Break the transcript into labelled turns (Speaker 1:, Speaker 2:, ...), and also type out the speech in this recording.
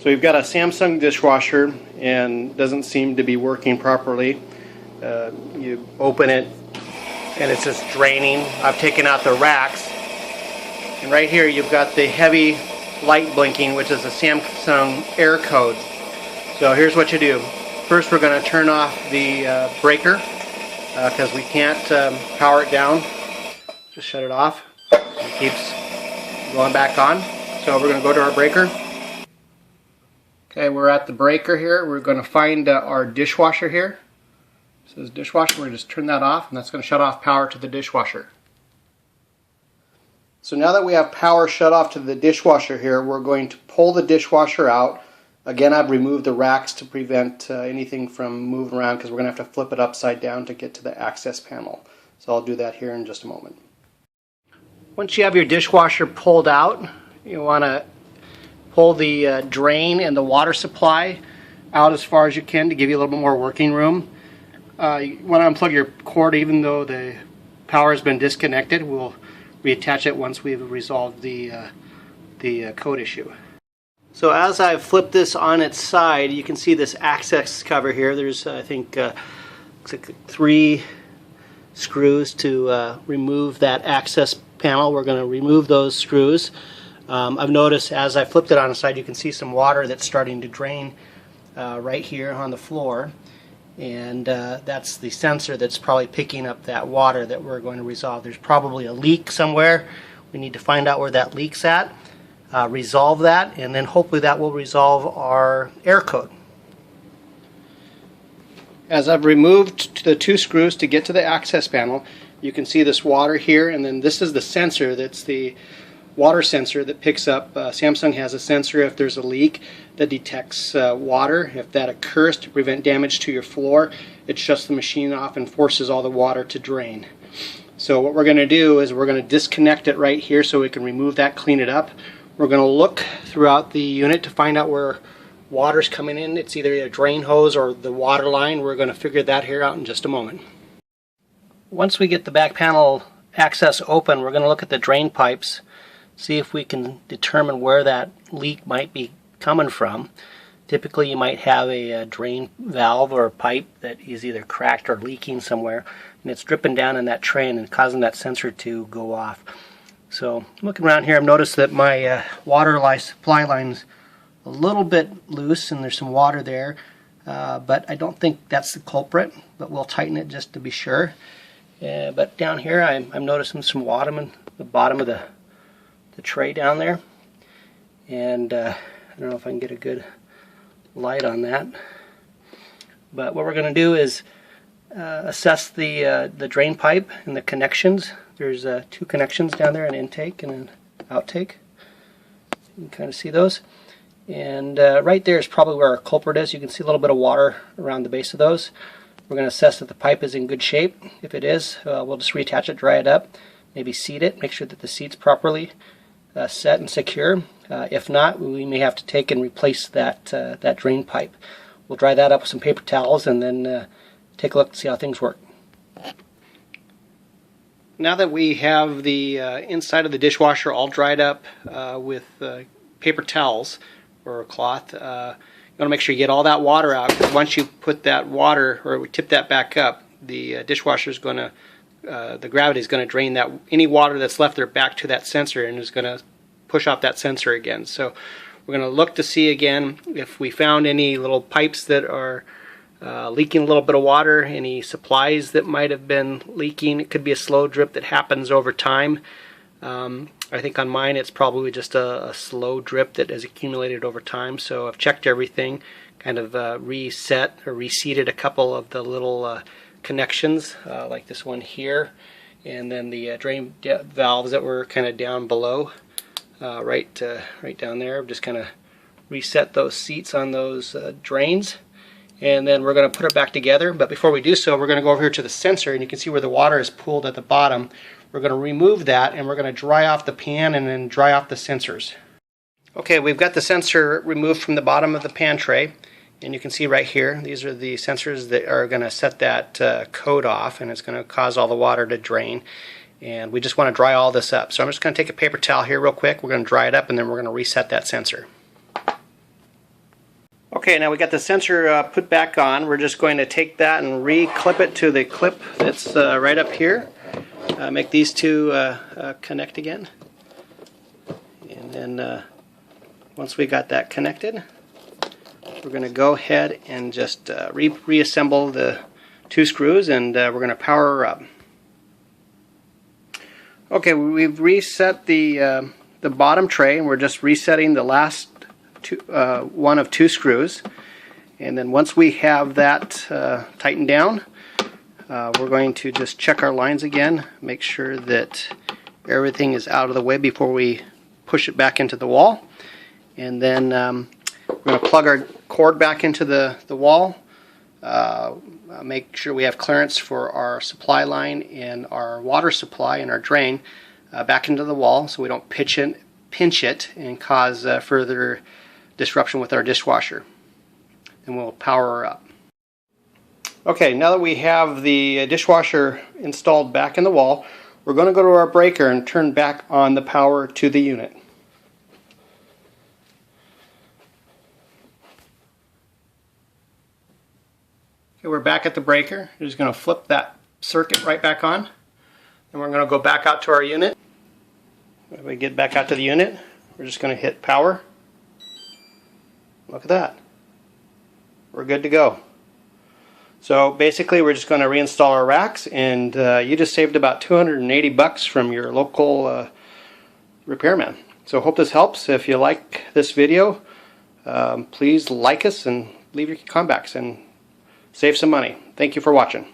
Speaker 1: So we've got a Samsung dishwasher and doesn't seem to be working properly. You open it and it's just draining. I've taken out the racks, and right here you've got the heavy light blinking, which is a Samsung error code. So here's what you do. First we're going to turn off the breaker because we can't power it down. Just shut it off. It keeps going back on. So we're going to go to our breaker. Okay, we're at the breaker here. We're going to find our dishwasher here. It says dishwasher. We're going to just turn that off, and that's going to shut off power to the dishwasher. So now that we have power shut off to the dishwasher here, we're going to pull the dishwasher out. Again, I've removed the racks to prevent anything from moving around because we're going to have to flip it upside down to get to the access panel. So I'll do that here in just a moment. Once you have your dishwasher pulled out, you want to pull the drain and the water supply out as far as you can to give you a little bit more working room. You want to unplug your cord even though the power has been disconnected. We'll reattach it once we've resolved the code issue. So as I've flipped this on its side, you can see this access cover here. There's I think looks like 3 screws to remove that access panel. We're going to remove those screws. I've noticed as I flipped it on the side, you can see some water that's starting to drain right here on the floor, and that's the sensor that's probably picking up that water that we're going to resolve. There's probably a leak somewhere. We need to find out where that leak's at, resolve that, and then hopefully that will resolve our error code. As I've removed the 2 screws to get to the access panel, you can see this water here, and then this is the sensor. That's the water sensor that picks up. Samsung has a sensor if there's a leak that detects water. If that occurs, to prevent damage to your floor, it shuts the machine off and forces all the water to drain. So what we're going to do is we're going to disconnect it right here so we can remove that, clean it up. We're going to look throughout the unit to find out where water's coming in. It's either a drain hose or the water line. We're going to figure that here out in just a moment. Once we get the back panel access open, we're going to look at the drain pipes, see if we can determine where that leak might be coming from. Typically you might have a drain valve or a pipe that is either cracked or leaking somewhere, and it's dripping down in that train and causing that sensor to go off. So looking around here, I've noticed that my water supply line's a little bit loose and there's some water there, but I don't think that's the culprit, but we'll tighten it just to be sure. But down here I'm noticing some water in the bottom of the tray down there, and I don't know if I can get a good light on that, but what we're going to do is assess the drain pipe and the connections. There's 2 connections down there, an intake and an outtake. You can kind of see those, and right there is probably where our culprit is. You can see a little bit of water around the base of those. We're going to assess that the pipe is in good shape. If it is, we'll just reattach it, dry it up, maybe seat it, make sure that the seat's properly set and secure. If not, we may have to take and replace that drain pipe. We'll dry that up with some paper towels and then take a look to see how things work. Now that we have the inside of the dishwasher all dried up with paper towels or a cloth, you want to make sure you get all that water out, because once you put that water, or we tip that back up, the dishwasher is going to, the gravity is going to drain that any water that's left there back to that sensor and is going to push off that sensor again. So we're going to look to see again if we found any little pipes that are leaking a little bit of water, any supplies that might have been leaking. It could be a slow drip that happens over time. I think on mine it's probably just a slow drip that has accumulated over time. So I've checked everything, kind of reset or reseated a couple of the little connections like this one here, and then the drain valves that were kind of down below, right down there. I've just kind of reset those seats on those drains, and then we're going to put it back together. But before we do so, we're going to go over here to the sensor, and you can see where the water is pooled at the bottom. We're going to remove that, and we're going to dry off the pan and then dry off the sensors. Okay, we've got the sensor removed from the bottom of the pan tray, and you can see right here, these are the sensors that are going to set that code off, and it's going to cause all the water to drain. And we just want to dry all this up. So I'm just going to take a paper towel here real quick. We're going to dry it up, and then we're going to reset that sensor. Okay, now we got the sensor put back on. We're just going to take that and re-clip it to the clip that's right up here. Make these two connect again. And then once we got that connected, we're going to go ahead and just reassemble the two screws, and we're going to power her up. Okay, we've reset the bottom tray, and we're just resetting the last one of two screws. And then once we have that tightened down, we're going to just check our lines again, make sure that everything is out of the way before we push it back into the wall. And then we're going to plug our cord back into the wall, make sure we have clearance for our supply line and our water supply and our drain back into the wall so we don't pinch it and cause further disruption with our dishwasher. And we'll power her up. Okay, now that we have the dishwasher installed back in the wall, we're going to go to our breaker and turn back on the power to the unit. Okay, we're back at the breaker. We're just going to flip that circuit right back on. And we're going to go back out to our unit. When we get back out to the unit, we're just going to hit power. Look at that. We're good to go. So basically we're just going to reinstall our racks, and you just saved about $280 from your local repairman. So hope this helps. If you like this video, please like us and leave your comments and save some money. Thank you for watching.